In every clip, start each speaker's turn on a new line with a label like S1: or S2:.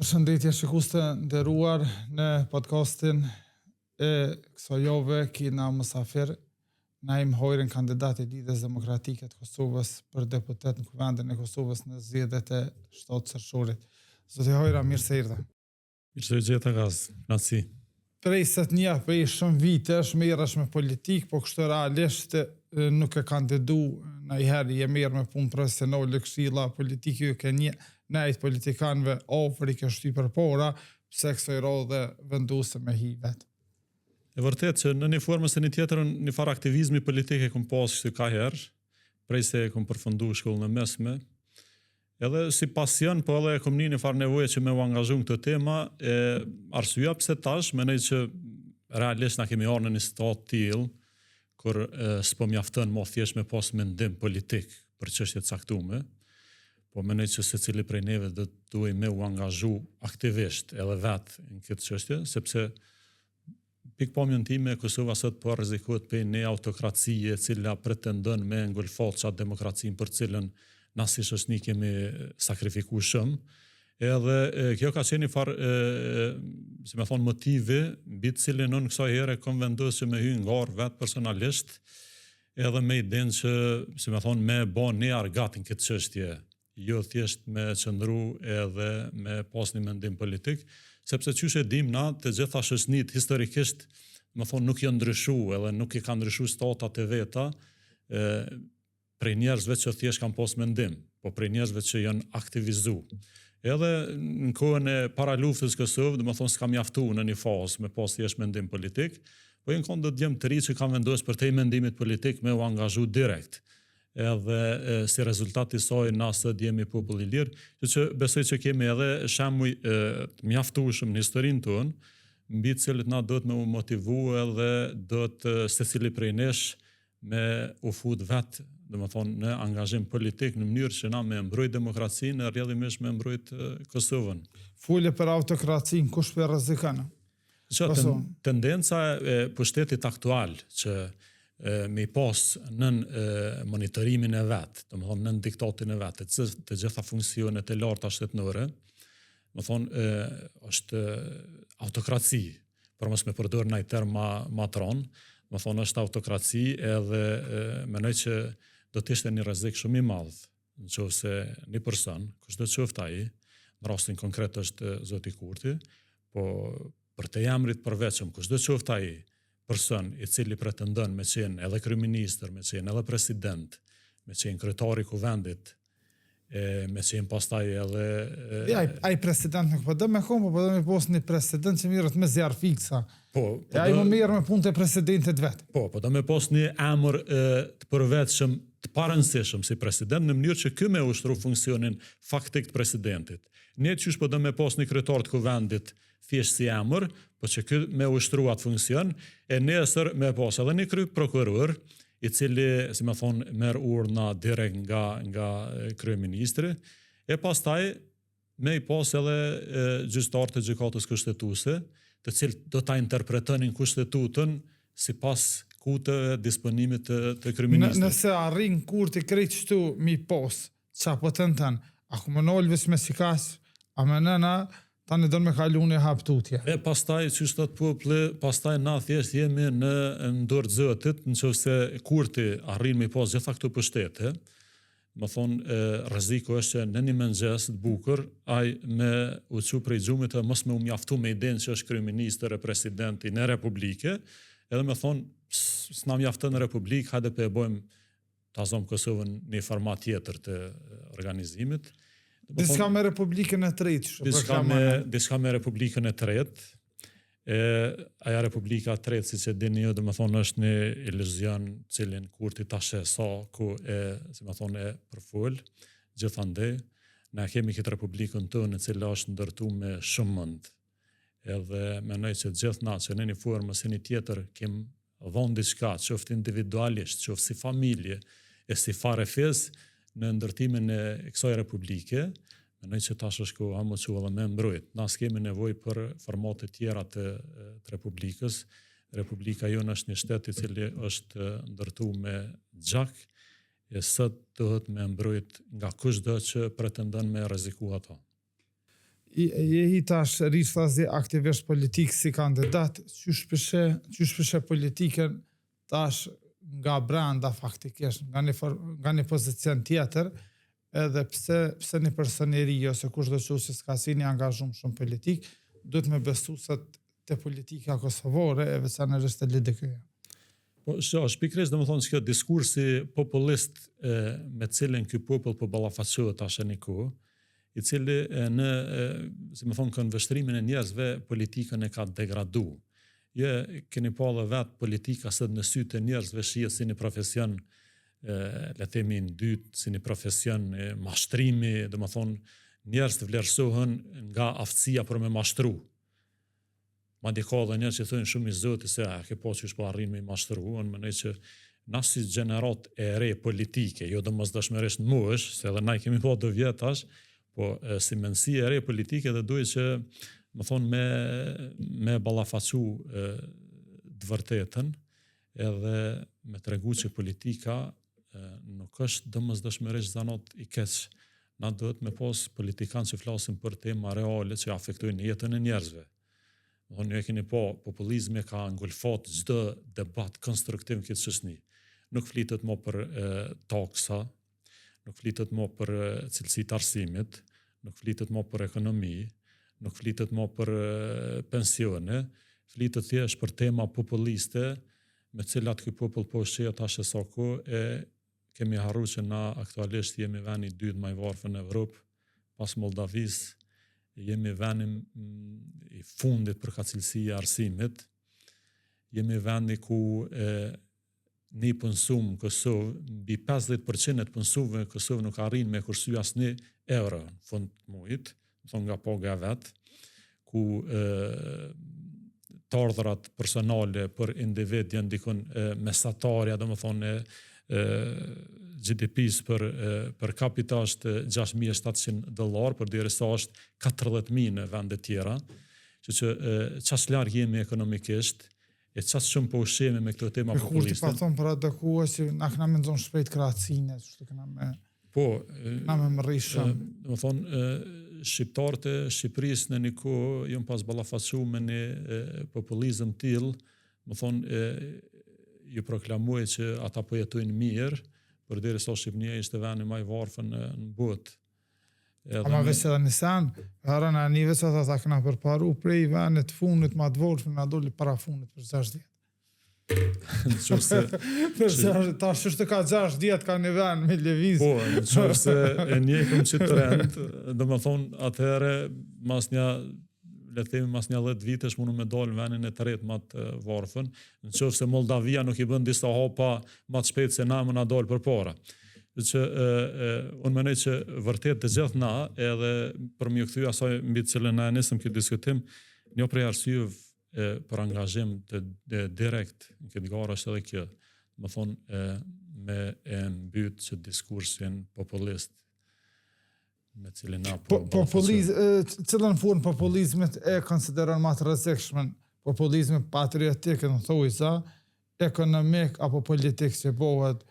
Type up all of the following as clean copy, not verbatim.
S1: Përshëndetje shikues të nderuar, në podcastin e kësaj jave kena mësafir Naim Hojrin, kandidat i Lidhjes Demokratike të Kosovës për deputet në Kuvendin e Kosovës në zgjedhjet e 7 qershorit. Zoti Hojra, mirë se erdha.
S2: Mirë se gjeta gaz, kënaqësi.
S1: Prej se të një prej shumë vitesh merresh me politikë, po kështu realisht nuk e kandidu ndonjëherë, je merr me punë profesionale, këshilla politike ju ke një nejt politikanëve ofër i ke shtypër para, pse kësaj radhe vendose me hi vetë.
S2: E vërtet që në një formë se një tjetër një farë aktivizmi politik e kom pas që ka herë, prej se e kom përfundu shkollën e mesme, edhe si pasion, po edhe e kom një farë nevojë që me u angazhu në këtë tema, arsyeja pse tash, menej që realisht na kemi arë në një situatë tillë, kur s'po mjaftën më thjesht me pas mendim politik për çështje të caktuara, po menej që secili prej neve do duhej me u angazhu aktivisht edhe vetë në këtë çështje, sepse pikpamjen time Kosova sot po rrezikohet për një autokracie e cila pretendon me ngulfat çat demokracinë për cilën na si shoqëni kemi sakrifikuar shumë. Edhe kjo ka qenë një farë, si me thonë, motivi mbi të cilin unë kësaj here kom vendosur që me hy ngarë vetë personalisht, edhe me idenë që, si me thonë, me bën një argat në këtë çështje, jo thjesht me qëndru edhe me pas një mendim politik, sepse qysh e dim na të gjitha shoqënit historikisht, më thonë, nuk janë ndryshu edhe nuk i kanë ndryshu statat e veta, prej njerëzve që thjesht kanë pas mendim, po prej njerëzve që janë aktivizu. Edhe në kohën e para luftës Kosovë, dhe më thonë s'kam mjaftu në një fazë me pas thjesht mendim politik, po jenë konë do të djemë të ri që kam vendosur për te mendimit politik me u angazhu direkt. Edhe si rezultat i saj na sot jemi popull i lirë, që besoj që kemi edhe shembuj të mjaftueshëm në historinë tonë, mbi të cilët na do të me u motivu edhe do të secili prej nesh me u fut vetë, do të thonë, në angazhim politik në mënyrë që na me mbrojt demokracinë, rrjedhimisht me mbrojt Kosovën.
S1: Fule për autokracinë, kush për rrezikon?
S2: Tendenca e pushtetit aktual që me i pas nën monitorimin e vetë, do më thonë nën diktatin e vetë, të gjitha funksionet e larta shtetënore, më thonë është autokraci, por mos me përdor në i term ma tronë, më thonë është autokraci edhe menoj që do të ishte një rrezik shumë i madh, në qoftë se një person, kushdo qoftë ai, në rastin konkret është zoti Kurti, po për të emrit përveçëm, kushdo qoftë ai, person i cili pretendon me qenë edhe kryeministër, me qenë edhe president, me qenë kryetari i kuvendit, me qenë pastaj edhe...
S1: Ai president nuk po do me komo, po do me pos një president që mirët me zjarë fiksa. Ai më mirë me punë të presidentit vetë.
S2: Po do me pos një emër të përvetshëm, të parëndësishëm si president, në mënyrë që ky me ushtru funksionin faktik të presidentit. Ne qysh po do me pos një kryetar të kuvendit thjesht si emër, po që ky me ushtru atë funksion, e nesër me pas edhe një prokuror, i cili, si me thonë, merr urna direkt nga kryeministri, e pastaj me i pas edhe gjyqtar të gjykatës kushtetuese, të cilët do ta interpretonin kushtetutën sipas kutëve disponimit të kryeministrit.
S1: Nëse arrin Kurti krejt çtu mi pas, çfarë po tenton? A komunalvis me sikas, a menena tani do me kalu një haptutje.
S2: E pastaj, që shtot populli, pastaj na thjesht jemi në dorë të Zotit, nëse Kurti arrin me pas gjitha këto pushtete, më thonë, rreziku është që në një mëngjes të bukur, ai me u çu prej xhumit e mos me u mjaftu me idenë që është kryeministër e presidenti në Republike, edhe me thonë, s'na mjafton në Republikë, hajde pe e bojmë ta zonë Kosovën një format tjetër të organizimit.
S1: Diska me Republikën e Tretë.
S2: Diska me Republikën e Tretë. Aja Republika e Tretë, si që dini ju, dhe me thonë, është një iluzion cilin Kurti tashe sa ku si me thonë, e përfull, gjithandej, ne kemi këtë Republikën tonë, cila është ndërtu me shumë mënd. Edhe menoj që gjithna që në një formë si një tjetër kem dhonë diçka, qoftë individualisht, qoftë si familje, e si fare fez, në ndërtimin e kësaj Republike, menoj që tash është ku amë që edhe me mbrojt. Na s'kemi nevoj për formate tjera të Republikës. Republika jonë është një shtet i cili është ndërtu me gjak, e sot dohet me mbrojt nga kushdo që pretendon me rreziku ato.
S1: i tash rishtazi aktivist politik si kandidat, qysh pëshe politikën tash nga brenda faktikisht, nga një pozicion tjetër, edhe pse një personeri ose kushdo që s'ka si një angazhum shumë politik, duhet me besu se të politika kosovore e veçanërisht të LDK-ja.
S2: Po, shpikrisht dhe më thonë që kjo diskursi populist me cilin ky popull po ballafaqohet tash një kohë, i cili si më thonë, kënvështrimin e njerëzve politikën e ka degradu. Keni pa dhe vetë politika së në sytë e njerëzve shihet si një profesion, le themi në dytë, si një profesion mashtrimi, dhe më thonë, njerëz të vlerësohen nga aftësia për me mashtru. Madje ka dhe njerëz që thonë shumë i zoti se ke pas që po arrin me mashtru, unë mendoj që na si gjenerat e re politike, jo domosdoshmërisht muesh, se edhe na kemi pa do vjetash, po si mendësi e re politike dhe duhet që më thonë me ballafaqu të vërtetën edhe me tregu që politika nuk është domosdoshmërisht zanat i keq. Na duhet me pas politikanë që flasin për tema reale që afektojnë jetën e njerëzve. Një keni po, populizmi ka ngulfat çdo debat konstruktiv në këtë çështje. Nuk flitet më për taksa, nuk flitet më për cilësitë të arsimit, nuk flitet më për ekonomi, nuk flitet më për pensione, flitet thjesht për tema populiste me cilat ky popull po shihet tash sa kohë kemi harruar që na aktualisht jemi vendi i dytë më i varfër në Evropë, pas Moldavisë, jemi vendi i fundit për cilësi e arsimit, jemi vendi ku një pënsum Kosovë, mbi 50% të pënsumëve Kosovë nuk arrin me kursy asnjë euro në fund të muajit, thonë nga paga vet, ku të ardhurat personale për individ janë dikon mesatarja, domethënë GDP-s për kapita është $6,700, për derisa është 40,000 në vende tjera, që qas larg jemi ekonomikisht, e qas shumë po ushqemi me këto tema populiste.
S1: Kur ti pa thonë për atë kohë si na kena me nxon shpejt krahacinë, çështë kena me na me mrrishëm.
S2: Domethënë shqiptarët e Shqipërisë në një kohë janë pas ballafaqur me një populizëm tillë, domethënë ju proklamoi që ata po jetojnë mirë, përderisa Shqipëria ishte vendi më i varfër në botë.
S1: Ama veç edhe nisan, harana një veç ata ta kena përparu prej venit fundit ma të varfër na doli para fundit për 6 vjet. Ta është ka 6 vjet ka një vend me lëviz.
S2: Po, nëse e njehëm që trend, domethënë atëherë mas një 10 vitesh mundu me dalë venin e tretë më të varfën, nëse Moldavia nuk i bën disa hapa më të shpejt se na më na dalë përpara. Që unë mendoj që vërtet të gjithë na, edhe për më kthy asaj mbi të cilën na nisëm këtë diskutim, një prej arsyeve për angazhim të direkt në këtë garë është edhe kjo, më thonë me mbyt që diskursin populist me cilin na
S1: cilën formë populizmit e konsideron më të rrezikshme, populizmi patriotik, në thojsa, ekonomik apo politik që bëhet.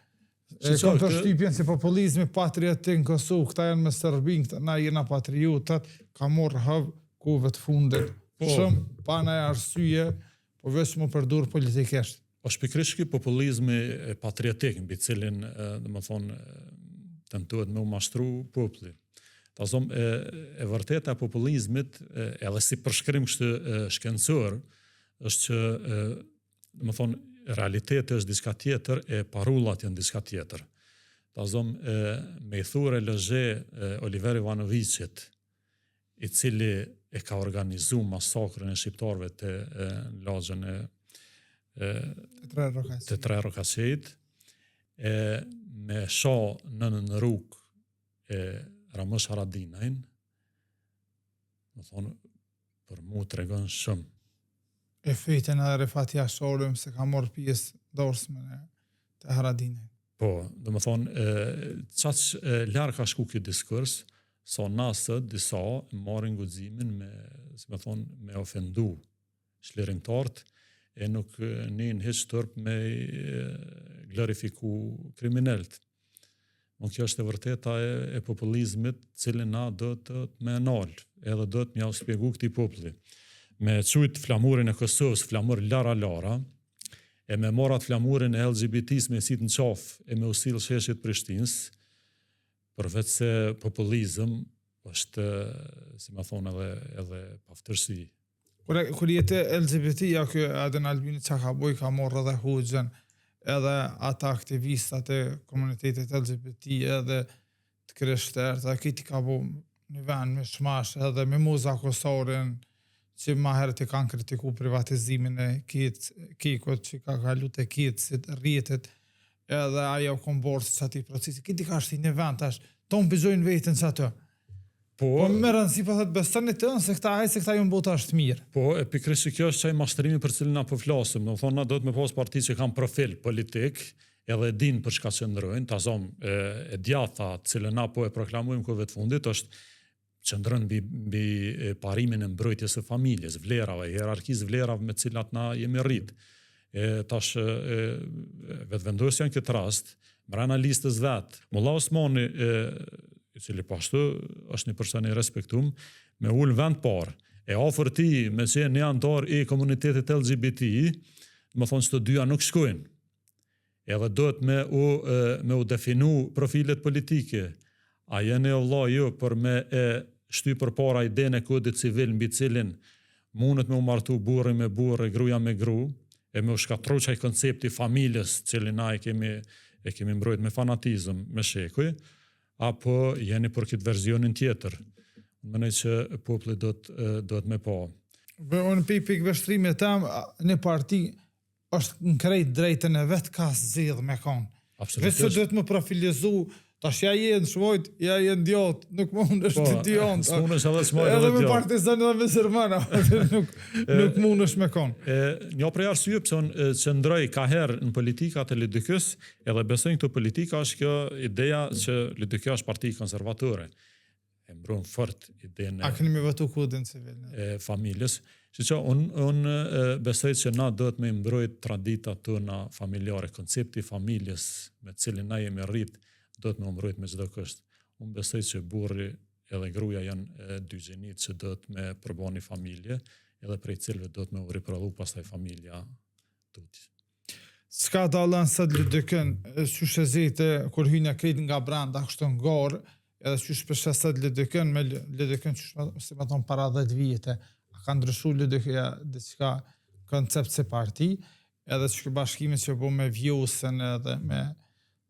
S1: Kam të shtypjen si populizmi patriotik në Kosovë, këta janë me Serbin, na jena patriotat, ka morë hëv kuve të fundit. Shumë pa në arsye, po veç më përdur politikisht.
S2: Po shpikrisht ky populizmi patriotik, mbi cilin, domethënë, tentohet me u mashtru populli. Ta zom e vërteta e populizmit, edhe si përshkrim kështu shkencor, është që domethënë realiteti është diçka tjetër, e parullat janë diçka tjetër. Ta zom me i thurë Oliver Ivanovićit, i cili e ka organizu masakrën e shqiptarëve të lagjën të Tre Rokaqeit, me sha në rrugë e Ramush Haradinajn, më thonë, për mu të regon shumë.
S1: E fejten edhe Refati Ashorëm se ka morë pjesë dorsme të Haradinajn.
S2: Po, dhe më thonë, qaqë larë ka shku këtë diskurs, sa nasët disa marrin guximin me ofendu çlirimtarët e nuk nin hiç turp me glorifiku kriminalët. Kjo është e vërteta e populizmit, cilin na do të me nal, edhe do të mja u spjegu këtij populli. Me çujt flamurin e Kosovës, flamur lara, e me morat flamurin e LGBT-s me sit në qaf, e me usil sheshit Prishtinës, përveç se populizëm është, si ma thonë, edhe paftërsi.
S1: Kur jetë LGBT, ja kjo Aden Albini që ka boj, ka morë edhe hoxhën, edhe ata aktivistat e komunitetit LGBT, edhe të krishterët, edhe këti ka bo një vend me shmash, edhe me Muza Kosarin, që ma herët i kanë kritiku privatizimin e kikot, që ka kalu të kitësit, rritet, edhe ajo kom borës që ati procesi. Këti ka shti një vend, tash, tonë bëgjojnë vetën që atë. Po më rëndësi po thot besoni të se këta ju bota është mirë.
S2: Po, e pikërisht kjo është çaj mashtrimi për cilin na po flasim. Do thonë na do të me pas parti që kanë profil politik, edhe din për çka qëndrojnë, ta zom e djatha të cilën na po e proklamojmë kohëve të fundit është qëndron mbi parimin e mbrojtjes së familjes, vlerave, hierarkisë vlerave me të cilat na jemi rrit. Tash vetvendosja në këtë rast, brenda listës vet, Molla Osmani i cili pashtu është një person i respektum, me ullë vend parë, e afër ti me qenë një antar i komunitetit LGBT, më thonë që të dyja nuk shkojnë. Edhe do të me u definu profilet politike, a jeni o vlla jo për me shty për para idenë e kodit civil mbi cilin mundet me u martu burri me burri, gruaja me gru, e me u shkatru qaj koncepti familjes, cilin na e kemi mbrojt me fanatizëm, me shekuj, apo jeni për këtë verzionin tjetër. Mënej që populli do të me pa.
S1: Unë pikë vështrimit tam, një parti është në krejt drejtën e vetë ka zidhë me konë.
S2: Absolutisht.
S1: Vetë se duhet më profilizu, tash ja jenë shmojt, ja jenë djotë, nuk mund është të djonë.
S2: Së është edhe shmojt edhe
S1: edhe
S2: djotë.
S1: me partizani dhe me zërmana, nuk mund është me konë.
S2: Një prej arsye pse unë qëndroj ka herë në politikat e LDK-s, edhe besoj këto politika është kjo ideja që LDK është parti konservatore. E mbron fort idenë
S1: A keni me votu kodin civil?
S2: E familjes. Që unë besoj që na do të me mbrojt traditat tona familjare, koncepti familjes me cilin na jemi rrit, do të me mbrojt me çdo kusht. Unë besoj që burri edhe gruaja janë dy gjinit që do të me përbani familje, edhe prej cilëve do të me u riprodhu pastaj familja tuti.
S1: S'ka dalën sot LDK-n, qysh e zete kur hyjnë krejt nga brenda kështu ngarë, edhe qysh përshë sot LDK-n, me LDK-n qysh si me thonë para 10 vite, a ka ndryshu LDK-ja diçka koncept se parti, edhe që bashkimit që po me vjusën edhe me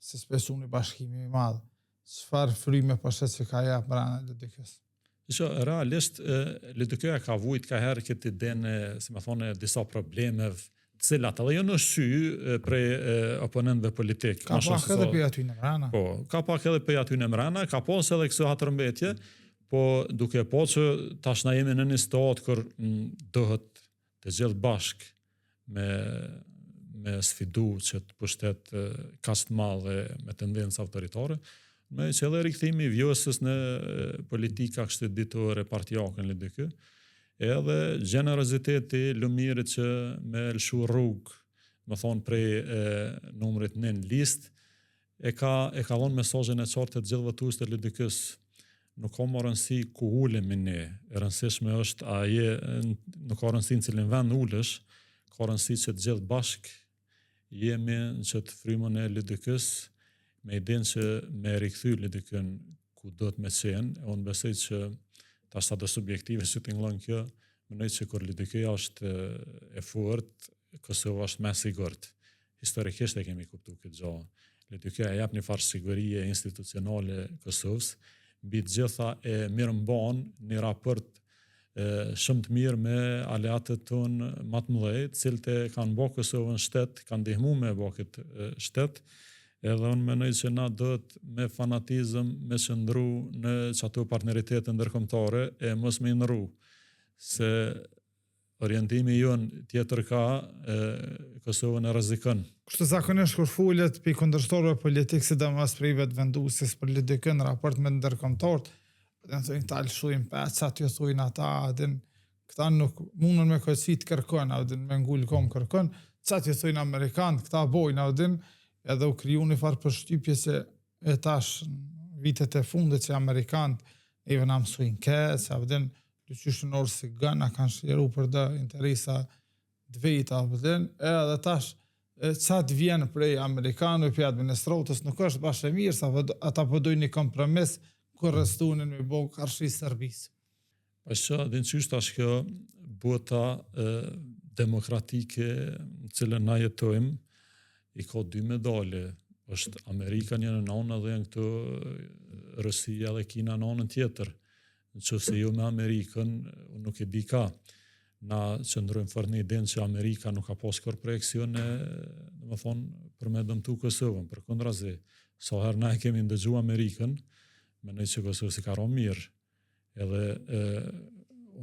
S1: se spesu një bashkimi i madhë. Çfarë fryme përshë që ka ja brenda LDK-s?
S2: Realisht, LDK-ja ka vujt ka herë këtë idenë, si me thonë, disa problemeve, cilat edhe jo në shy prej oponentëve politik.
S1: Ka pak edhe për aty në mrena.
S2: Po, ka pak edhe për aty në mrena, ka pas edhe këso hatërmbetje, po duke po që tash na jemi në një stat kër dohet të gjithë bashk me sfidu që të pushtet kast madhe me tendencë autoritare, me që edhe rikthimi vjosës në politika kështë ditore partijake në LDK, edhe generoziteti lumirit që me lëshu rrugë, më thonë prej numrit 9 list, e ka dhonë mesazhin e qartë të gjithë votues të LDK-s. Nuk ka më rëndësi ku ulemi ne, e rëndësishme është nuk ka rëndësi në cilin vend ulesh, ka rëndësi që të gjithë bashk jemi në qëtë frymën e LDK-s, me idenë që me rikthy LDK-n ku do të me qenë, e unë besoj që tash sa do subjektive që t'inglon kjo, mënoj që kur LDK-ja është e fort, Kosova është më e sigurt. Historikisht e kemi kuptuar këtë gjë. LDK-ja jep një farë sigurie institucionale Kosovës, mbi të gjitha e mirëmban një raport shumë të mirë me aleatët tonë më të mëdhenj, të cilët kanë bërë Kosovën shtet, kanë ndihmuar me bërë këtë shtet, edhe unë mendoj që na do të me fanatizëm me qëndru në çato partneritete ndërkombëtare e mos me ndru, se orientimi jonë tjetër ka Kosovën e rrezikon.
S1: Kështu zakonisht kur fulet për kundërshtorëve politik, sidomos për vetvendusis për LDK në raport me ndërkombëtarët, dhe në thujnë ta lëshujnë pecat, ju thujnë ata, adin, këta nuk mundën me kësit kërkon, adin, me ngullë kom kërkon, qatë ju thujnë Amerikanë, këta bojnë, adin, edhe u kriju një farë përshtypje se e tash vitet e fundit që Amerikanët i vëna mësujnë këtë, se avden të qyshënorë si gëna kanë shliru për dhe interesa dvejta, avden, edhe tash sa të vjen prej Amerikanëve, për administratës, nuk është bashkë e mirë, sa ata përdojnë një kompromis kur restunin me bo karshi servisë.
S2: Që din qysh tash kjo bota demokratike në cilën na jetojmë, i ka dy medale. Është Amerika një në anë dhe janë këto Rusia dhe Kina në anën tjetër. Nëse jo me Amerikën, unë nuk e di ka. Na qëndrojmë fort në idenë që Amerika nuk ka pas kërë projekcione, dhe më thonë, për me dëmtu Kosovën. Për kundrazi, sa herë na e kemi ndëgju Amerikën, mendoj që Kosovë si ka ro mirë. Edhe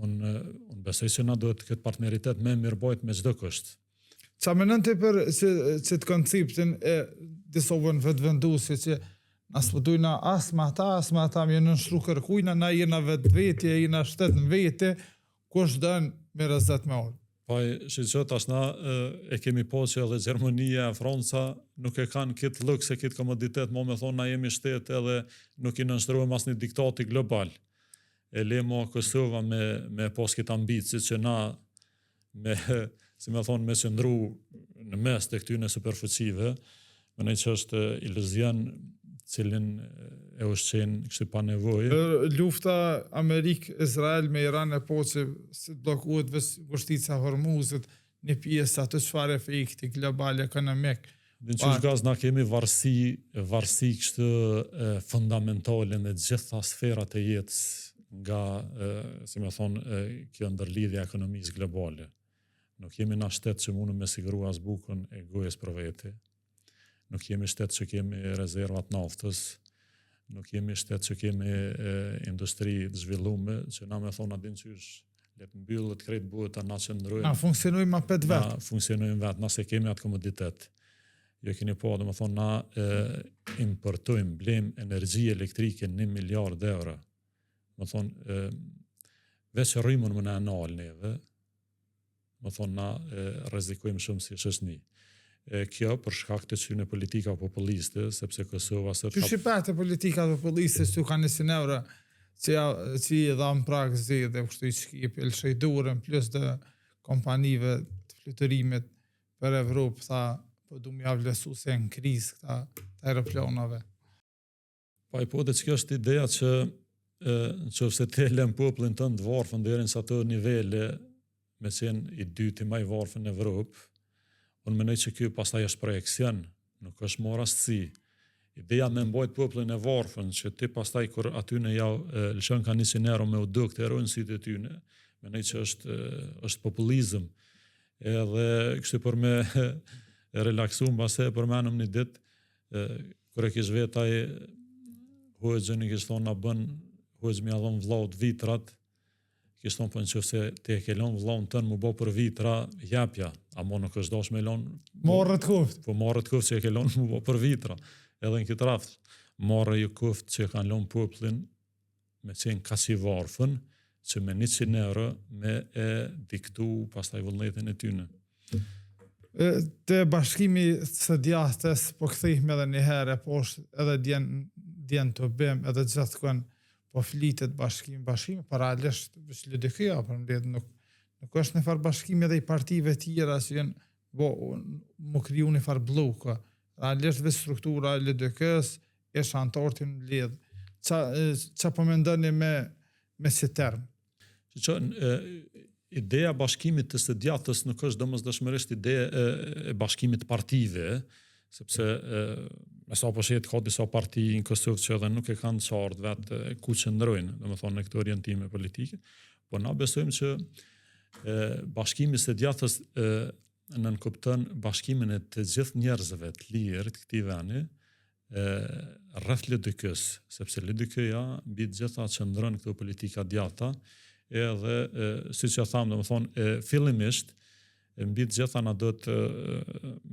S2: unë besoj që na duhet këtë partneritet me mirëbajt me çdo kusht.
S1: Qa menon ti për që të konceptin e disovën vetëvendusi që na s'pëdujna as me ata më nënshru kërkujna, na jena vetë jena shtet në vete, kush dën me rëzet me orë.
S2: Paj, që tash na e kemi po që edhe Gjermania, Franca nuk e kanë këtë luks e këtë komoditet, me thonë na jemi shtet edhe nuk i nënshtrojmë as një diktati global. E lemo Kosova me pas këtë ambici që na si me thonë me qëndru në mes të këtyne superfuqive, më që është iluzion cilin e ushqen kështu pa nevojë.
S1: Lufta Amerik-Izrael me Iran e po që si blokuet vështica Hormuzit, një pjesë atë çfarë efekti global ekonomik.
S2: Dhe në qështë gaz na kemi varsi kështu fundamentale në gjitha sferat e jetës nga, si me thonë, kjo ndërlidhja ekonomisë globale. Nuk jemi na shtet që mundu me siguru as bukën e gojës për vete. Nuk jemi shtet që kemi rezervat naftës. Nuk jemi shtet që kemi industri të zhvillume, që na me thonë adin qysh letë mbyllët krejt buhet a na qëndrujmë.
S1: Na funksionujmë a pet vetë.
S2: Na funksionujmë vetë, na se kemi atë komoditet. Jo keni po, dhe me thonë, na importojmë, blejmë energji elektrike 1 miliard euro. Me thonë, veç rrimën më në anal neve, me thonë, na rrezikojmë shumë si shëshni. Kjo për shkak të çyne politika populiste, sepse Kosova sot
S1: Që shqipete politika populiste që ka 100 euro që i dham prag zedhe, kështu i Shqip, el Shejdurën, plus dhe kompanive të fluturimit për Evropë, tha, po du më javlesu se në krizë këta aeroplanave.
S2: Pa i po dhe që kjo është ideja që nëse te lëm popullin tënd të varfën deri në ato nivele, me qenë i dyti më i varfën në Evropë, unë menoj që kjo pastaj është projekcion, nuk është marrë rastësi. Ideja me mbajt popullin e varfën, që ti pastaj kur aty në jau lëshon ka 100 euro me u duk të erojnë sytë e tyne, menoj që është populizëm. Edhe kështu për me relaksu mbase për menëm një ditë, kur e kish vetaj hoxhën i kish thonë na bën hoxhë mi adhon vllaut vitrat, kish thonë për në që se te e ke lon vllaun tënë mu bo për vitra, japja, amo nuk është dosh me lon...
S1: Marrët kuft.
S2: Po marrët kuft që e ke lon mu bo për vitra, edhe në këtë raft. Marrë ju kuft që e kanë lon popullin me qenë kasi varfën, që me 100 euro me e diktu pastaj vullnetin e tyne.
S1: Të bashkimi së djatës, po këthejmë edhe një herë, po është edhe djenë të bim, edhe gjithë kënë po flitet bashkimi, paralelisht që LDK-ja, për mbledh nuk është në farë bashkimi edhe i partive tjera që jenë më kriju një farë bloka. Paralelisht dhe struktura LDK-s e shantartin mbledh. Qa po mendoni me si term?
S2: Ideja bashkimit të së djatës nuk është domosdoshmërisht ideja e bashkimit partive, sepse me sa po shetë ka disa parti në Kosovë që edhe nuk e kanë qartë vetë ku qëndrojnë, domethënë në këto orientime politike, po na besojmë që bashkimi së djatës nënkupton bashkimin e të gjithë njerëzve të lirë të këtij vendi rreth LDK-s, sepse LDK-ja mbi të gjitha qëndron këto politika djata, edhe siç e tham, domethënë fillimisht mbi të gjitha na do të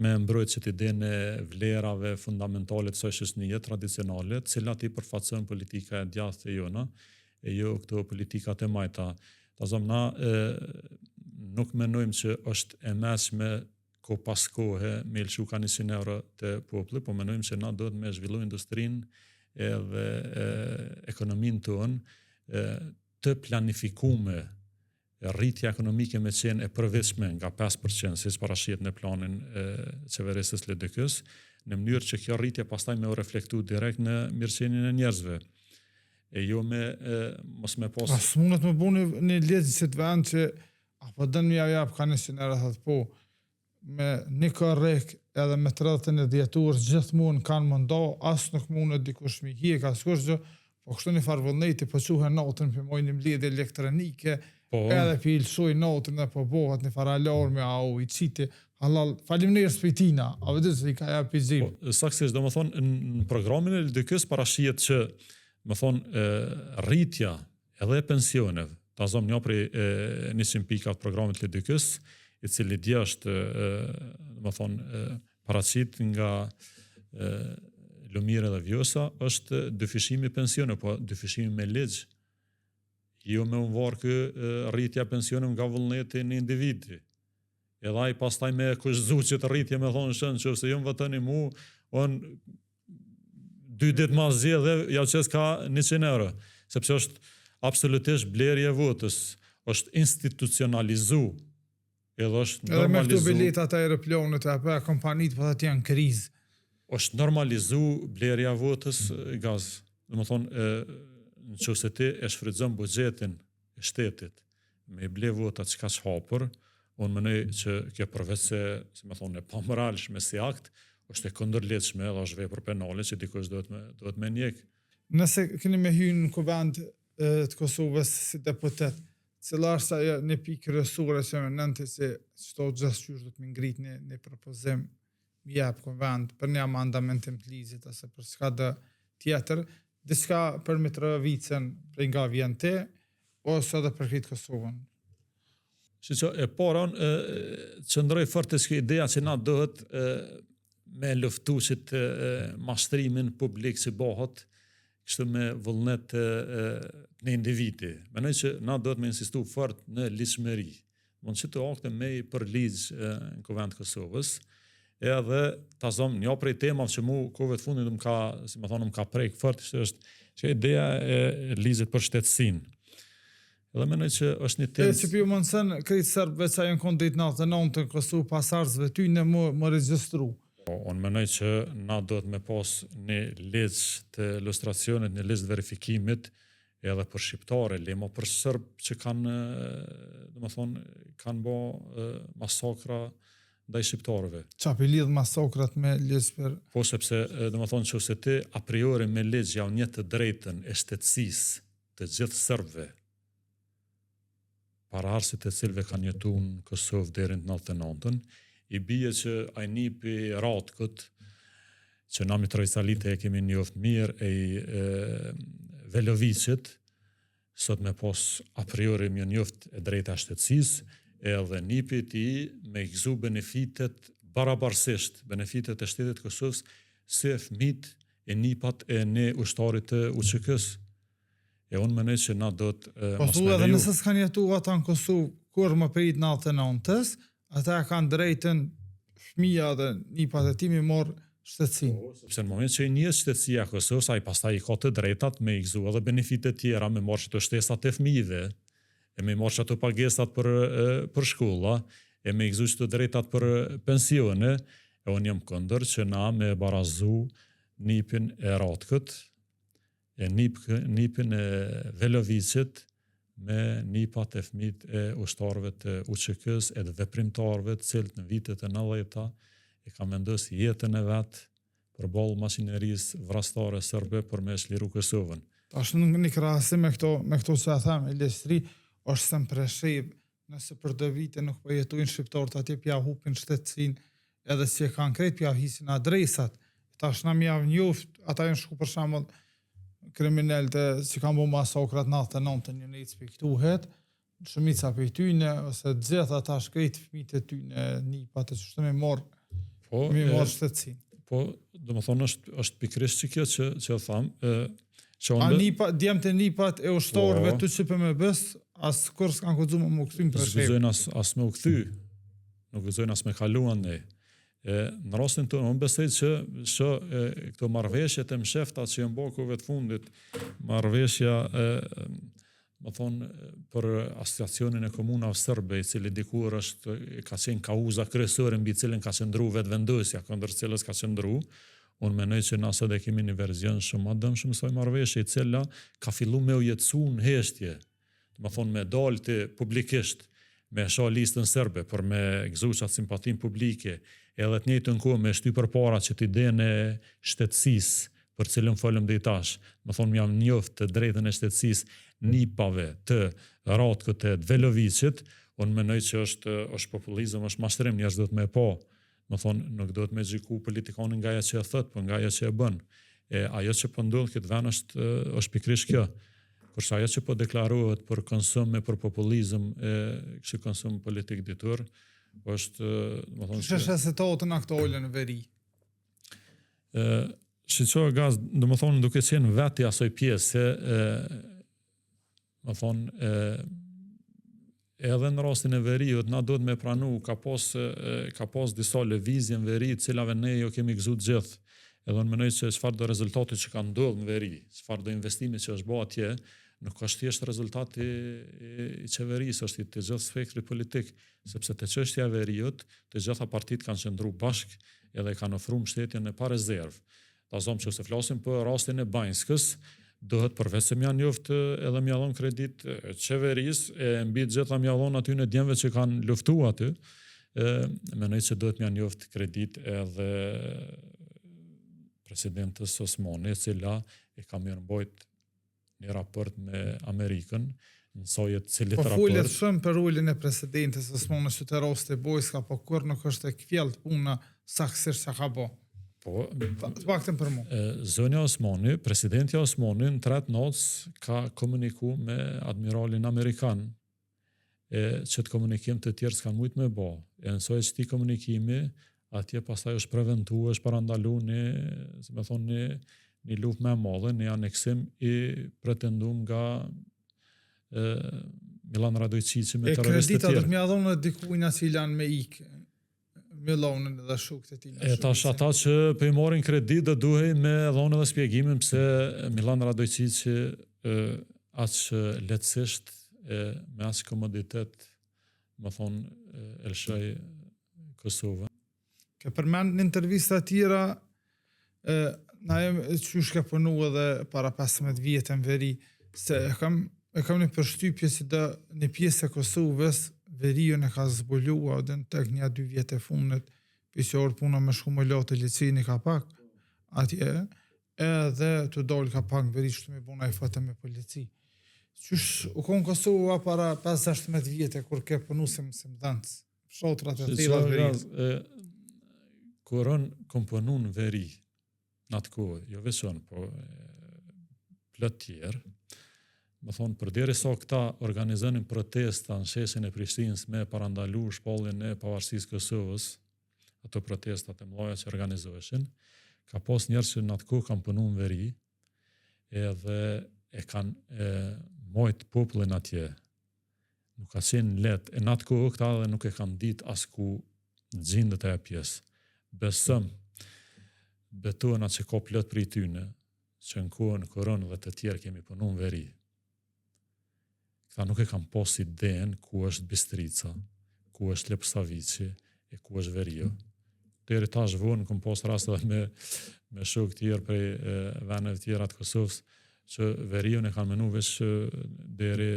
S2: me mbrojtë që idenë e vlerave fundamentale të shoqërisë tradicionale, të cilat i përfaqëson politika e djathtë e jona, e jo këto politikat e majta. Na nuk mendojmë që është e mëshme ko pas kohë me lëshu ka 100 euro të populli, po menojmë se na do të me zhvillu industrinë edhe ekonominë tonë të planifikume, rritja ekonomike me qenë e përveçme nga 5%, si që parashiet në planin qeverisës LDK-s, në mënyrë që kjo rritje pastaj me u reflektu direkt në mirëqenien e njerëzve. E jo me mos me pas...
S1: As mundet me bu një ligj që të vend që apo dënë mja jap ka 100 euro, thot po, me një korrek edhe me 30 dhjetur gjithmonë kanë mëndo, as nuk mundet dikush mi hjek, as kush gjë, po kështu një farë vullneti, po quhe notën për mojnë një mledhe elektronike, edhe për i lëshoj notën dhe po bohat një farë alarme, au, i qiti, halal, faleminderit për tina, a vëdit se i ka ja për zim.
S2: Saksisht, do më thonë, në programin e LDK-s parashiet që, më thonë, rritja edhe pensioneve, ta zom një prej 100 pika të programit LDK-s, i cili dje është, më thonë, paraqit nga Lumire dhe Vjosa, është dyfishimi pensione, po dyfishimi me ligj. Jo me unë kë rritja pensione nga vullneti në individi. Edhe ai pastaj me kushzu që të rritje me thonë shënë që ose jëmë vëtëni mu, onë 2 ditë ma zje dhe ja qes ka 100 euro. Sepse është absolutisht blerje votës, është institucionalizu, edhe është normalizu.
S1: Edhe me këtu biletat e aeroplanit, apo kompanit, po të janë krizë.
S2: është normalizu blerja votës gaz. Dhe më thonë, në që se ti e shfrytëzon buxhetin e shtetit me ble votat që ka që hapër, unë mënej që kjo përveç se me thonë, e pamoralshme si akt, është e kundërligjshme edhe është vepër penale që dikush duhet me njek.
S1: Nëse keni me hyrë në kuvend të Kosovës si deputet, cila është ajo një pikë kryesore që me nënti se çdo gjithçysh do të më ngrit një propozim jap kuvend për një amandamentim të ligjit ose për çka do tjetër, diçka për Mitrovicën prej nga vjen ti, ose edhe për këtë Kosovën.
S2: Që e poron, qëndroj fort të shkë ideja që na dohet me luftu që të mashtrimin publik që bëhet, kështu me vullnet në individi. Menoj që na dohet me insistu fort në ligjshmëri. Mund që të akte me i për ligj në Kuvend Kosovës, edhe ta zom një prej temave që mu kove të fundit më ka, si më thonë, më ka prejk fort, që ideja e ligjit për shtetësinë. Edhe menoj që është një temë...
S1: që pjo mënësën, krejtë sërbëve që ajon konë dhejtë 99 të Kosovë pasarzëve ty në më registru.
S2: Unë menoj që na do të me pas një ligj të ilustracionit, një ligj të verifikimit, edhe për shqiptare, lemo për sërbë që kanë, dhe më thonë, kanë bo masakra ndaj shqiptarëve.
S1: Qa për lidhë masakrat me ligj për...
S2: Po sepse, dhe më thonë, që se ti a priori me ligj ja unë të drejtën e shtetësisë të gjithë sërbëve, para arsit e cilve kanë jetu në Kosovë deri në 99-ën, i bie që ajnipi Ratkut, që na Mitrovica-Lite e kemi njoft mirë, e i Velovicit, sot me pos a priori më njoft e drejta shtetësisë, edhe nipi ti me gëzu benefitet barabarsisht, benefitet e shtetit Kosovës, se fëmit e nipat e ne ushtarit të UÇK-s. E unë menoj që na do të
S1: po thu edhe nëse s'kan jetu ata në Kosovë kur më prit 99-ës, ata kanë drejtën fëmija dhe nipat e timi morë shtetësinë.
S2: Sepse në moment që i njës shtetësia Kosovës, ai pastaj i ka të drejtat me i gëzu edhe benefitet tjera, me marrë që të shtesat e fëmijëve, e me marrë që të pagesat për shkolla, e me i gëzu që të drejtat për pensione, e unë jam këndër që na me barazu nipin e Ratkut, e nipin e Velovicit me nipat e fëmijët e ushtarëve të UÇK-s edhe veprimtarëve të cilët në vitet e 90-ta e ka mendos jetën e vet përballë masinerisë vrastare serbe për me shliru Kosovën.
S1: Tash në një krahasim me këto që them, Elestri është sem preshib, nëse për 2 vite nuk po jetojnë shqiptarët atje pja hupin shtetësinë, edhe që kanë krejt pja hisin adresat. Tash na mjav njoft, ata janë shku për shembull kriminalët që kanë bërë masakrat 99-ën një necë për këtu het, shumica për tyne, ose gjithë ata shkrejt fëmijët e tyne nipat e që shtë me marë shtetësinë.
S2: Po, do më thonë, është pikrisht që kjo që thamë,
S1: djemë të nipat e ushtarëve të që për me bës, asë kur s'kanë këdzu më këthy më për shqipë.
S2: S'gëzojnë as me u këthy. nuk gëzojnë as me kaluan ne. Në rastin tonë, unë besoj që këto marrëveshjet e mshefta që janë bërë të fundit, marrëveshja më thonë për asociacionin e komunave serbe, i cili dikur ka qenë kauza kryesore mbi cilën ka qëndru vetëvendosja, kundër cilës ka qëndru, unë menoj që na sot e kemi një verzion shumë më dëmshëm kësaj marrëveshje, i cila ka filluar me u jetësu në heshtje, më thonë me dalë publikisht, me shoh listën serbe për me gëzu qatë simpatin publike, edhe të njëjtën kohë me shty përpara që t'iden e shtetësisë për cilën folëm dhe i tash, më thonë jam njoft të drejtën e shtetësisë nipave të Ratkët e Dvelovicit, unë menoj që është populizëm, është mashtrim, njerëz do të me po, më thonë nuk do të me gjiku politikanin nga ajo që e thot, por nga ajo që e bën. Ajo që po ndodh këtë vend është pikërisht kjo. Kurse ajo që po deklarohet për konsum e për populizëm kështu konsum politik ditur, është, më thonë,
S1: Ç'është se totën aktuale në veri.
S2: Shqo gaz, do më thonë, duke qenë veti asoj pjesë, më thonë, edhe në rastin e veriut, na do të me pranu, ka pas disa lëvizje në veri, cilave ne jo kemi gëzu gjithë, edhe në menoj që çfarë do rezultati që ka ndodhur në veri, çfarë do investimi që është bërë atje, nuk është thjesht rezultati i qeverisë, është i të gjithë spektrit politik, sepse te çështja e veriut, të gjitha partitë kanë qëndruar bashkë edhe kanë ofruar mbështetjen e pa rezervë. Ta zonë që se flasim për rastin e Banjskës, dohet përveç se mja njoft edhe mja dhon kredit qeverisë, e mbi gjitha mja dhon aty në djemve që kanë luftu aty, menoj që dohet mja njoft kredit edhe presidentës Osmani, cila e ka mirëmbajt një raport me Amerikën, nësojet cilit raport...
S1: Po fullet shumë për rullin e presidentës Osmani që të roste bojska, po kur nuk është e kfjellët puna saksisht që ka bo.
S2: Po,
S1: të paktën për mu.
S2: Zonja Osmani, presidentja Osmani në 3 notës ka komuniku me admiralin Amerikan, që të komunikim të tjerë s'kan mujt me bo. Nësoj që ti komunikimi, atje pastaj është preventu, është parandalu një luftë më e madhe, një aneksim i pretendum nga Milan Radojčić me terroristë të tjerë.
S1: E kredita do të mja dhonë dikujna që i lanë me ikë, Milonën dhe shukët e tij.
S2: Tash ata që për i morin kredit dhe duhej me dhonë edhe spjegimin pse Milan Radojčić aq lehtësisht me aq komoditet, më thonë, elshoj Kosovën.
S1: Ka përmend në intervista tjera, na qysh ka punu edhe para 15 vjetë në veri, se e kam një përshtypje që një pjesë e Kosovës, veriun e ka zbulua dhe në tek 1-2 vjetë e fundit, pisor puna me shkumullat e licini ka pak, atje, edhe të dollë ka pak në veri që të me bona i fatë me polici. Qysh u konë Kosova para 5-16 vjetë, kur ke punu se më dhencë, shotrat e tila veri.
S2: Kurën komponun veri, në atë kohë, jo veçon, po plot tjerë, më thonë, për deri sa këta organizonin protesta në sheshin e Prishtinës me parandalu shpalljen e pavarësisë Kosovës, ato protestat e mëdha që organizoheshin, ka pas njerëz që në atë kohë kanë punuar në veri, edhe e kanë mojt popullin atje. Nuk ka qenë lehtë, në atë kohë këta edhe nuk e kanë ditë as ku gjindet ajo pjesë. Besëm, betohet që ka plot për i tyne, që në kohën Koron dhe të tjerë kemi punu në veri. Këta nuk e kam pas idenë ku është Bistrica, ku është Lepsavici, e ku është Verio. Deri tash vonë kam pas rast edhe me shok tjerë prej veneve tjera të Kosovës, që Verion e kanë menu veç deri,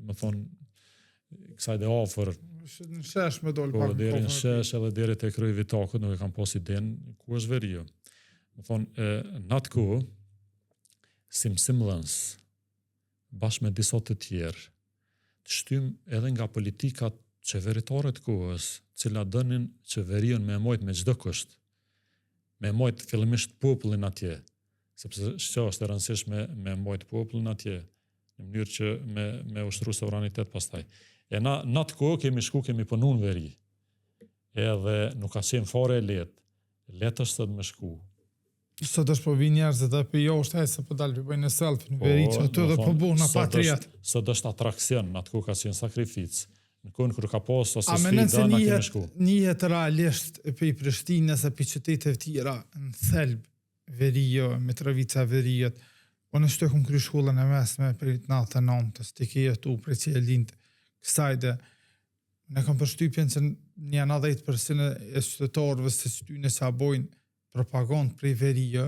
S2: më thonë, kësaj dhe afër,
S1: në shesh me dollë
S2: pak. Po, deri në shesh edhe deri te kryej Vitakut, nuk e kam pas idenë ku është Verio. Më thonë, në atë kohë, si mësimdhënës, bashkë me disa të tjerë, të shtym edhe nga politikat qeveritare të kohës, cila dënin qeverion me mojt me çdo kusht, me mojt fillimisht popullin atje, sepse shqa është e rëndësishme me mojt popullin atje, në mënyrë që me ushtru sovranitet pastaj. E na në atë kohë kemi punu në veri, edhe nuk ka qenë fare e letë është të me shku.
S1: Sot është po vi njerëz dhe për jo është se po dalë për bëjnë selfie në veri që aty dhe po bu në patriat.
S2: Sot është atraksion, në atë kohë ka qenë sakrificë. Në kohën kur ka pas ose
S1: A mendon se
S2: sfida na kemi shku.
S1: njihet realisht për Prishtinës e për qytete tjera në thelb Verijo, Mitrovica, Verijet. Unë shtë kom kry shkollën e mesme për 99-ës, të ke jetu për që e lindë kësajde. Ne kam përshtypjen që një 90% e qytetarëve se shtyne që a bojnë propagandë për Verijo,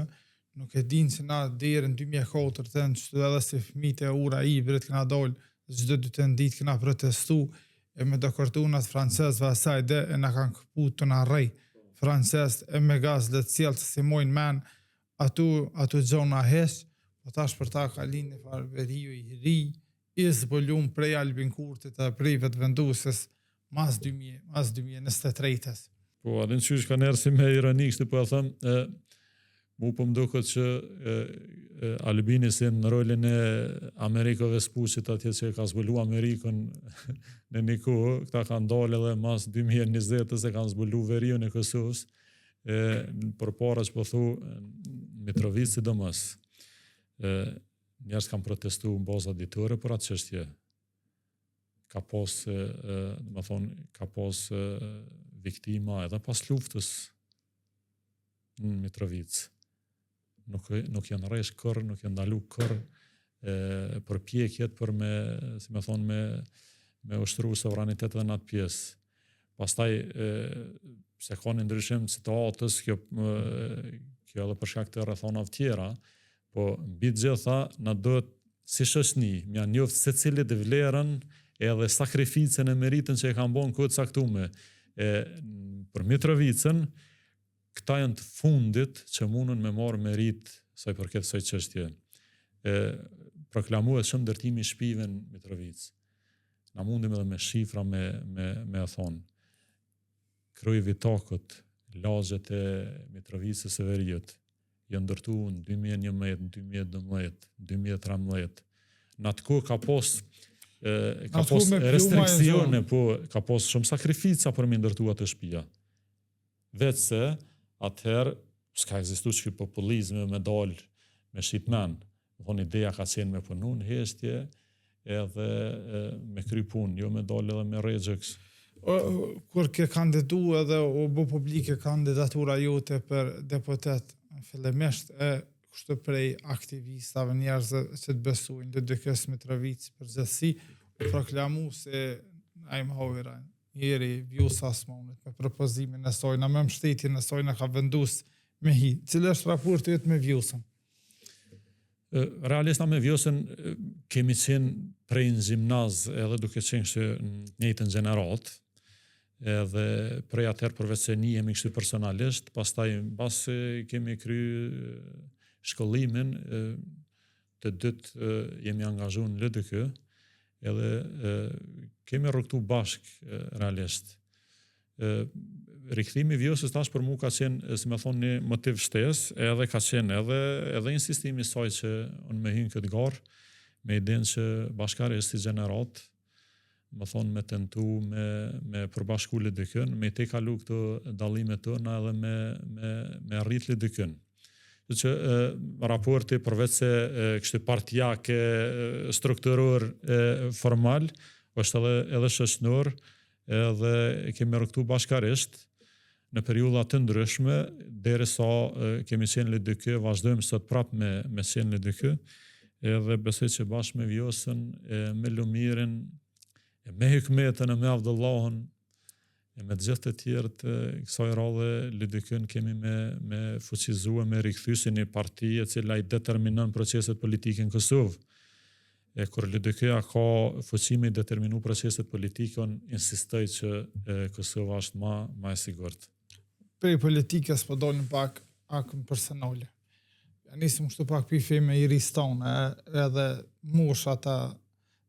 S1: nuk e dinë që na deri në 2004 të në qëtë edhe si fëmijët e ura Ibrit këna dollë, çdo 2 ditë këna protestu, e me dokortunat francezve asajde, e na kanë këpu të na rej francez, e me gazle të cilë të si mojnë men, atu gjona hesh, po tash për ta ka linë një farë Verijo i ri, i zbulum prej Albin Kurtit e prej vetë venduses, mas 2023-ës.
S2: Po, adin qysh ka nërë si me ironik, shtë po e thëmë, mu po mdukët që Albini si në rolin e Ameriko Vespucit atje që ka zbulu Amerikën në një kohë, këta kanë dalë edhe mas 2020 se kanë zbulu Verijo në Kosovës, për para që po thu Mitrovic si do mës. Njerës kanë protestu në baza ditore për atë qështje. Ka pas viktima edhe pas luftës në Mitrovic. Nuk janë rresh kërë, nuk janë ndalu kërë për pjekjet për me ushtru sovranitetet dhe në atë pjesë. Pastaj, se ka një ndryshim situatës, kjo edhe për shkak të rrethonave tjera, po mbi të gjitha na duhet si shoqëni, mja njoftë secilit vlerën edhe sakrificën e meritën që e kanë bën kohë të caktuar. Për Mitrovicën, këta janë të fundit që mundën me marrë merit sa i përket kësaj çështje. Proklamuhet shumë ndërtimi i shtëpive në Mitrovic. Na mundim edhe me shifra me e thonë. Krye vitakët, lagjet e Mitrovicës së Veriut janë ndërtu në 2011, 2012, 2013. Në atë kohë ka pas restriksione, po ka pas shumë sakrifica për me ndërtu atë shtëpia. Vetë se atëherë s'ka ekzistu që populizme me dalë me shqipmen. Thonë ideja ka qenë me punu në heshtje edhe me kry punë, jo me dalë edhe me regjëks.
S1: Kur ke kandidu edhe o bo publike kandidatura jote për deputet, fillimisht kështu prej aktivistave njerëzve që të besojnë dhe dykës Mitrovic për gjithësi, proklamu se ajmë hojra njeri vjusa asmonit me propozimin e sojna, me mështetjen e sojna ka vendus me hi. Cilë është raporti jetë me vjusën?
S2: Realisht na me vjusën kemi qenë prej në gjimnaz edhe duke qenë që në njëjtën gjenerat, edhe prej atëherë përveç se një jemi kështu personalisht, pastaj mbasi kemi kry shkollimin, të dytë jemi angazhu në LDK, edhe kemi rrugtu bashk realisht. Rikthimi i vjosës tash për mua ka qenë, si më thonë, një motiv shtesë, edhe ka qenë edhe insistimi i saj që unë me hyn këtë garë, me idenë që bashkarisht si gjenerat, më thonë me tentu me përbashku LDK-n, me te kalu këto dallime tona edhe me rrit LDK-n. Që raporti përveç se kështu partijake strukturor formal, është edhe shoqënor, edhe kemi rrugtu bashkarisht në periudha të ndryshme, derisa kemi qenë LDK, vazhdojmë sot prapë me qenë LDK, edhe besoj që bashkë me Vjosën, me Lumirin, me Hikmetën, me Avdullahën, me të gjithë të tjerë të kësaj radhe LDK-n kemi me fuqizue, me rikthy si një parti e cila i determinon proceset politike në Kosovë. Kur LDK-a ka fuqimi i determinu proceset politike, unë insistoj që Kosova është ma e sigurt.
S1: Prej politikës po dolim pak akën personale. Nisim kështu pak pife me i ristonë, edhe mosh ata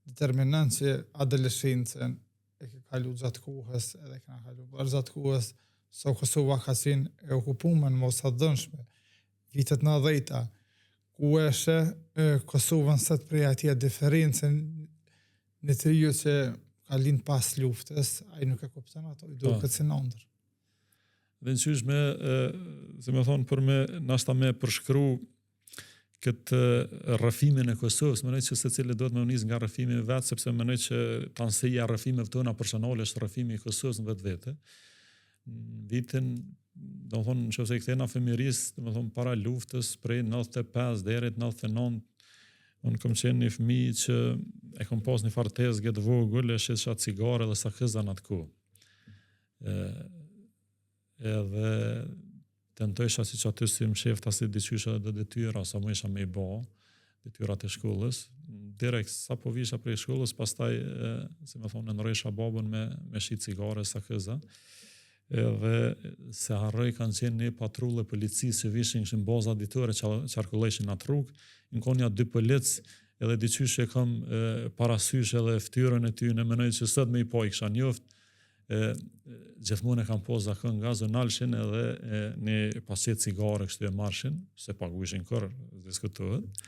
S1: determinant që adolescencën e ke kalu gjatë kohës, edhe kena kalu bërë gjatë kohës, sa Kosova ka qenë e okupume në mos atë dënshme, vitet 90-ta, ku eshe Kosovën sët prej atje diferencën në të ju që ka linë pas luftës, a i nuk e kuptan ato, i do këtë si nëndër.
S2: Dhe në qysh me, se me thonë, për me, nashta me përshkru këtë rrëfimin e Kosovës, mendoj që secili duhet më nis nga rrëfimi vet, sepse mendoj që tanësia e rrëfimeve tona personale është rrëfimi i Kosovës në vetvete. Vitin, domethënë, nëse i kthena fëmijërisë, domethënë para luftës, prej 95 deri 99, unë kam qenë një fëmijë që e kam pas një fartezë të vogël, e shisha cigare dhe sakëza në atë kohë. Edhe tentojsha si që aty si më shefta si diqysha dhe detyra, sa më isha me i ba, detyrat e shkollës. Direkt sa po visha prej shkollës, pastaj, si me thonë, nënrojsha babën me shi cigare, sakëza. Edhe se harroj kanë qenë një patrullë e policisë që vishin këshin baza ditore që qarkulleshin atë rrugë, në konja 2 polic, edhe diqysh e kam parasysh edhe ftyrën e ty, në menoj që sët me i po i kësha njoft, gjithmonë e kam po zakon nga zonalshin edhe një paset cigare kështu e marshin, se pagu ishin kërë, diskutohet,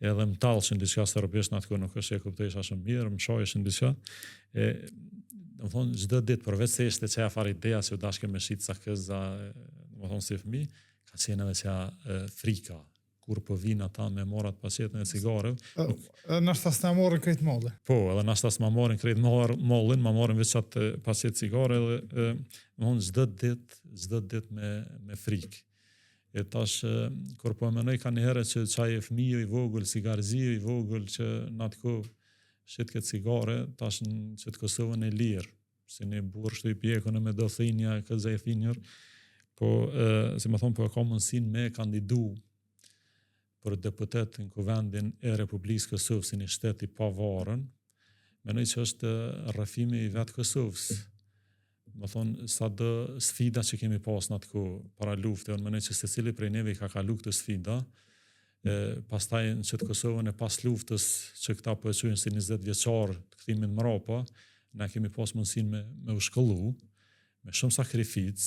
S2: edhe më talëshin diqka sërbisht në atë kërë nuk është e kuptojsha shumë mirë, më shojshin diqka, më thonë, çdo ditë përveç se ishte që fare ideja që u dashke me shit sakëza, më thonë si fëmi, ka qenë edhe që frika, kur po vinë ata me morat pasetën e cigareve.
S1: Nështë as në morën krejt mollin.
S2: Po, edhe nështë as ma morin krejt mollin, ma morin veç atë paset cigare, edhe më thonë, çdo ditë me frikë. E tash, kur po menoj ka një herë që qaj e fëmijë i vogël, cigarziju i vogël që në atë kohë shit këtë cigare, tash në qëtë Kosovën e lirë, si një burë shtu i pjekën me do thinja, këtë zë e thinjër, po, si më thonë, po e ka mundësin me kandidu për deputet në kuvendin e Republikës Kosovës, si një shtet i pavarën, menoj që është rrëfimi i vetë Kosovës. Më thonë, sa dë sfida që kemi pas në atë kohë, para lufte, unë menoj që secili prej neve i ka kalu këtë sfida, pastaj në qëtë Kosovën e pas luftës që këta po e qujnë si 20 vjeçar të këthimin mrapa, na kemi pas mundësin me u shkollu, me shumë sakrificë,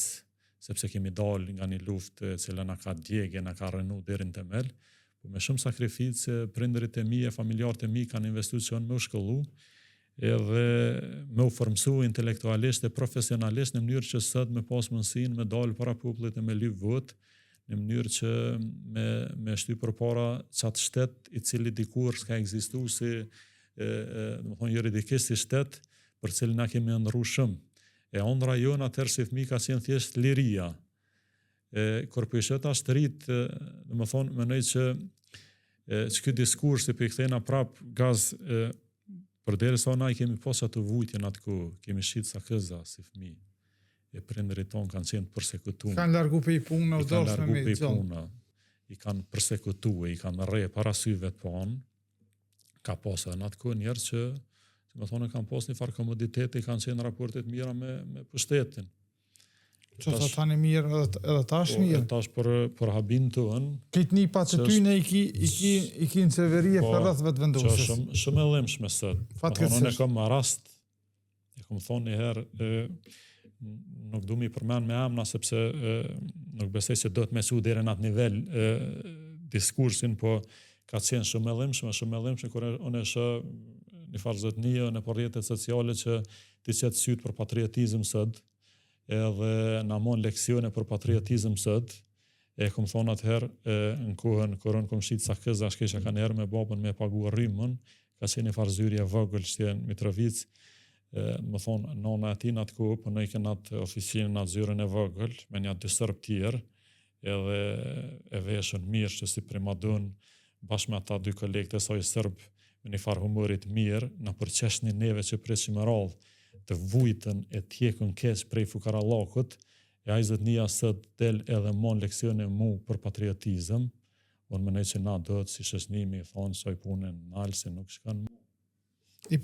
S2: sepse kemi dalë nga një luftë cila na ka djegje, na ka rënu deri në temel, po me shumë sakrificë prindërit e mi e familjarët e mi kanë investu që me u shkollu, edhe me u formësu intelektualisht e profesionalisht në mënyrë që sot me pas mundësin me dalë para popullit e me lyp votë, në mënyrë që me shty përpara qatë shtet i cili dikur s'ka ekzistu si më thonë juridikisht si shtet për cilin na kemi ndërru shumë. E ondra jonë atër si fëmi ka qenë thjesht liria. Kur për ishet ashtë rritë, më thonë, menoj që këtë diskurs si për i kthena prap gaz për deri sa na i kemi pas atë vujtje në atë ku, kemi shqitë sa këza si fëmi. E prindërit tonë kanë qenë përsekutuar.
S1: Kanë largu për i punë, u doshme me i zonë.
S2: I kanë përsekutuar, i kanë rre para syve të panë, ka pas edhe në atë kohë njerëz që, si më thonë, kanë pas një farë komoditeti, kanë qenë raportet mira me pushtetin.
S1: Që të tani mirë edhe tash mirë.
S2: Tash për habin të ënë.
S1: Këtë një pa që ty ne i ki në severije për rrëth vetë vendosës.
S2: Që shumë e lemshme sot. Unë e kam rast, e kam thonë një herë, nuk du mi përmen me emna, sepse nuk besej që do të mesu dhere në atë nivel diskursin, po ka qenë shumë e lemshme, kur unë e shë një farë zotnije në përrjetet sociale që ti qëtë sytë për patriotizm sëtë, edhe në amon leksione për patriotizm sëtë, e kom thonë atëherë në kohën, kur unë kom shqitë sa këza, shkesha ka njerë me babën me paguar rrimën, ka qenë një farë zyrje vëgël që tjenë Mitrovic, më thonë, nona e ti në atë kohë, për në i kënë atë oficinë në atë zyrën e vëgël, me një atë dy sërb tjerë, edhe e veshën mirë që si primadon, bashkë me ata dy kolegë të saj sërb, me një farë humorit mirë, në përqesh një neve që preqë më rallë, të vujtën e tjekën keq prej fukarallakut, e a i zëtënia sët del edhe mon leksione mu për patriotizëm, unë mënej që na do të si shëshnimi, thonë që oj punën në alë, se nuk shkanë mu.
S1: I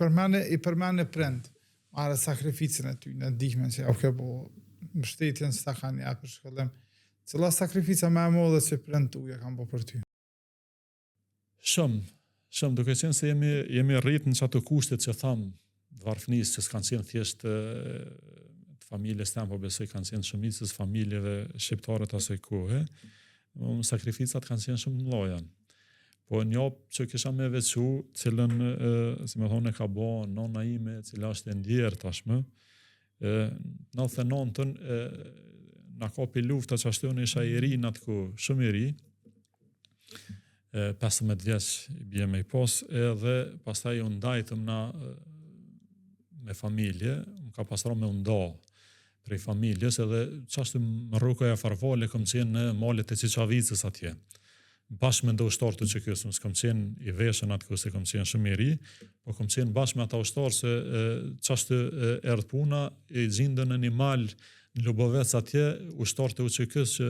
S1: përmene prind, marë sakrificën e ty, në dihmen që ke bo mbështetjen së ta kanë ja për shkollim. Cëla sakrifica me modhe që prind të uja kanë bo për ty?
S2: Shumë, duke qenë se jemi rritë në qato kushtet që thamë, varfnis që s'kanë qenë thjesht familjes temë, po besoj kanë qenë shumicës familjeve shqiptare të asoj kohë, sakrificat kanë qenë shumë mëlloja. Po njopë që kisha me veçu, cilën, si me thonë, e ka bo nona ime, cila është e ndjerë tashmë, 99-ën, na kapi lufta që ashtu në isha i ri në atë kohë, shumë i ri, 15 vjeç I bie me I pos, edhe pastaj u ndajtëm na me familje, më ka pasur me nda prej familjes, edhe çashtu më rrukoja farvale, kom qenë në malet e Çiçavicës atje. Bashkë me ndo ushtarë të që kësë, s'kom qenë I veshën atë këse kom qenë shumë I ri, po kom qenë bashkë me ata ushtarë se qashtë erdhë puna, I gjindën në një malë në Lubovec atje, ushtarë të UÇK-s që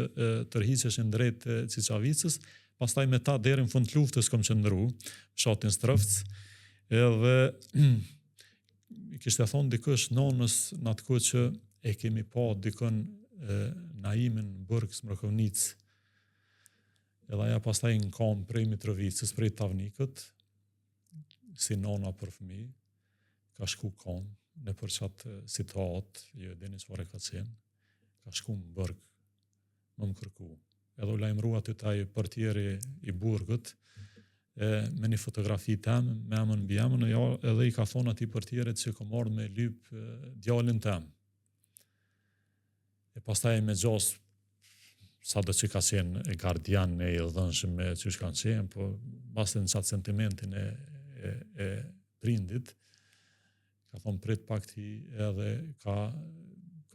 S2: tërhiqeshin drejt Çiçavicës, pastaj me ta deri në fund luftës kom qëndru, shatin Strëfc, edhe I kishte thonë dikush nonës në atë kohë që e kemi pa dikon Naimin Burg Smrkovnicë, edhe aja pastaj në kam prej Mitrovicës, prej Tavnikët, si nona për fëmi, ka shku kam, në për qatë citat, jo dini çfarë ka qenë, ka shku në Burg, më kërku. Edhe u lajmëru aty taj portieri I burgut, me një fotografi tem, me emën mbi emën, edhe I ka thonë atij portierit që kom ardhur me lyp djalin tem. E pastaj me gjas, sa do që ka qenë gardian e I dhënshëm me që kanë qenë, po bastë në qatë sentimentin e prindit, ka thonë prit pak ti edhe ka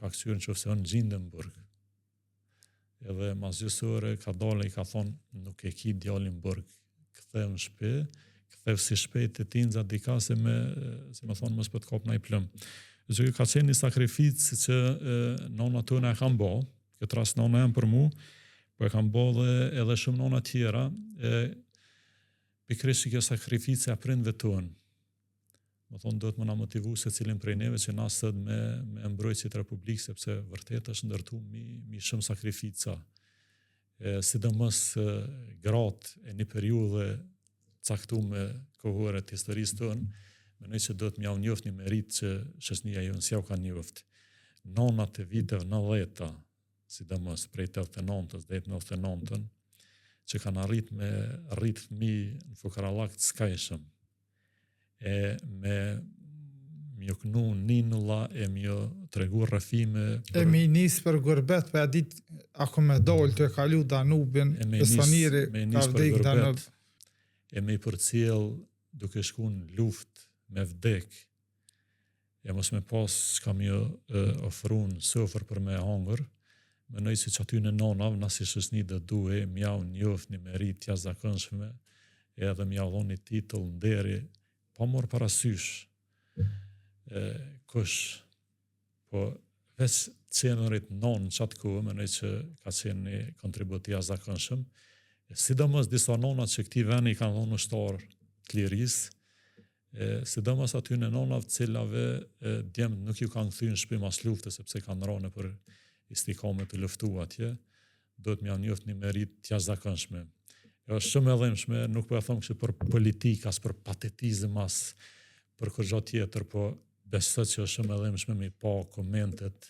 S2: kësyrë në qofse në gjindë në burg. Edhe mas gjysore ka dalë I ka thonë nuk e ki djalin burg, ktheu në shtëpi, ktheu si shpejt e tinza dika se me thonë mos po të kap naj plëm. Që ka qenë një sakrificë që nona tona e kam bë, këtë rast nona jam për mu, po e kam bë edhe shumë nona tjera, pikërisht që kjo sakrificë e prindve tonë. Më thonë do të më na motivu se cilin prej neve që na sët me mbrojtësit Republikë, sepse vërtet është ndërtu mi shumë sakrifica. Sidomos gratë e një periudhe caktuar kohore të historisë tonë, mendoj që do të m'ja u njoft një merit që shoqënia jonë s'ja u ka njoft. Nonat e viteve 90-ta, sidomos prej 89-s deri 99-ën, që kanë arrit fëmijë në fukarallak të skajshëm. Me mjë kënu ninulla, mjë tregu rrëfime.
S1: Mi nisë për gurbet, për a dit, ako me dollë të kalu Danubin, Besaniri, ka vdek Danub.
S2: Me I përcjell duke shku në luft, me vdek. Mos me pas s'kam jo ofru në sofër për me hangër, mendoj se që aty në nonav, na si shoqëni do duhe, m'jau njoft një merit jashtëzakonshme, edhe m'jau dhon një titull nderi, pa morë parasysh kush, po veç qenurit non në qatë kohë, mendoj që ka qenë një kontribut jashtëzakonshëm, sidomos disa nonat që këti veni kanë dhonë ushtar të lirisë, sidomos aty në nonat cilave djemt nuk ju kanë kthyer në shtëpi mas luftës, sepse kanë rënë për istikame të luftu atje, do të m'ja njoft një merit të jashtëzakonshme. Është shumë e dhimbshme, nuk po e them kështu për politikë, as për patetizëm, as për kërgjo tjetër, po besoj që është shumë e dhimbshme me pa komentet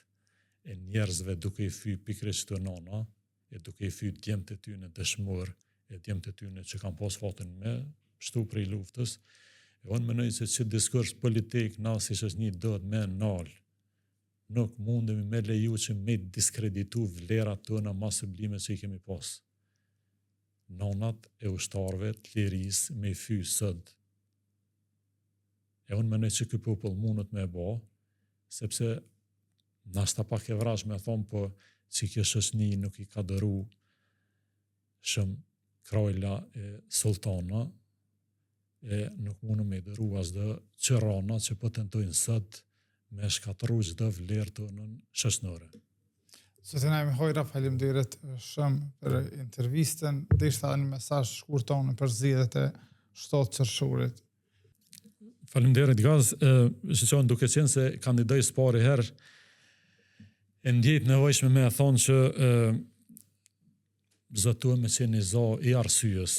S2: e njerëzve duke I fyr pikërisht këto nona, duke I fyr djemtë e tyre dëshmor, djemtë e tyre që kanë pas fatin me shtu prej luftës. Unë mendoj se që diskurs politik na si shoqëni do të me nal. Nuk mundemi me leju që me diskreditu vlerat tona më sublime që I kemi pas. Nonat e ushtarëve të lirisë me I fyr sot. Unë mendoj që ky popull mundet me bë, sepse nasta pak e vrash me thonë, po që kjo shoqëni nuk I ka dëru shumë krajla e sultana, nuk mundu me I dëru asdo qërana që po tentojnë sot me shkatëru çdo vlerë tonën shoqënore.
S1: Zotin Naim Hojra, faleminderit shumë për intervistën, dhe ishte një mesazh shkurt tonë për zgjedhjet e 7 qershorit.
S2: Faleminderit Gaz, shqonë duke qenë se kandidoj s'pari herë, e ndjejt nevojshme me e thonë që zëtuam me qenë një zo I arsyes,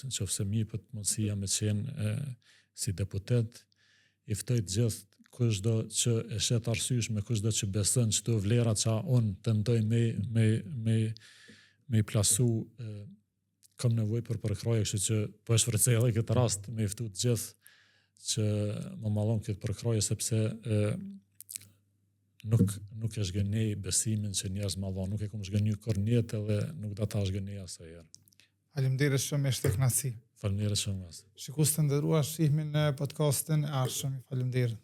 S2: nëse mi për të mundësia me qenë si deputet, I ftoj të gjithë kushdo që e shet arsyeshme, kushdo që beson çdo vlera që unë tentoj me I plasu, kam nevojë për përkraje, kështu që po e shfrytëzoj edhe këtë rast me I ftu të gjithë që më mallon këtë përkraje, sepse nuk e shgënej besimin që njerëz mallon, nuk e kam shgënyer kur në jetë edhe nuk do ta shgënej asnjëherë.
S1: Faleminderit shumë, ishte kënaqësi.
S2: Faleminderit shumë.
S1: Shikues të nderuar, shihemi në podcastin e ardhshëm. Faleminderit.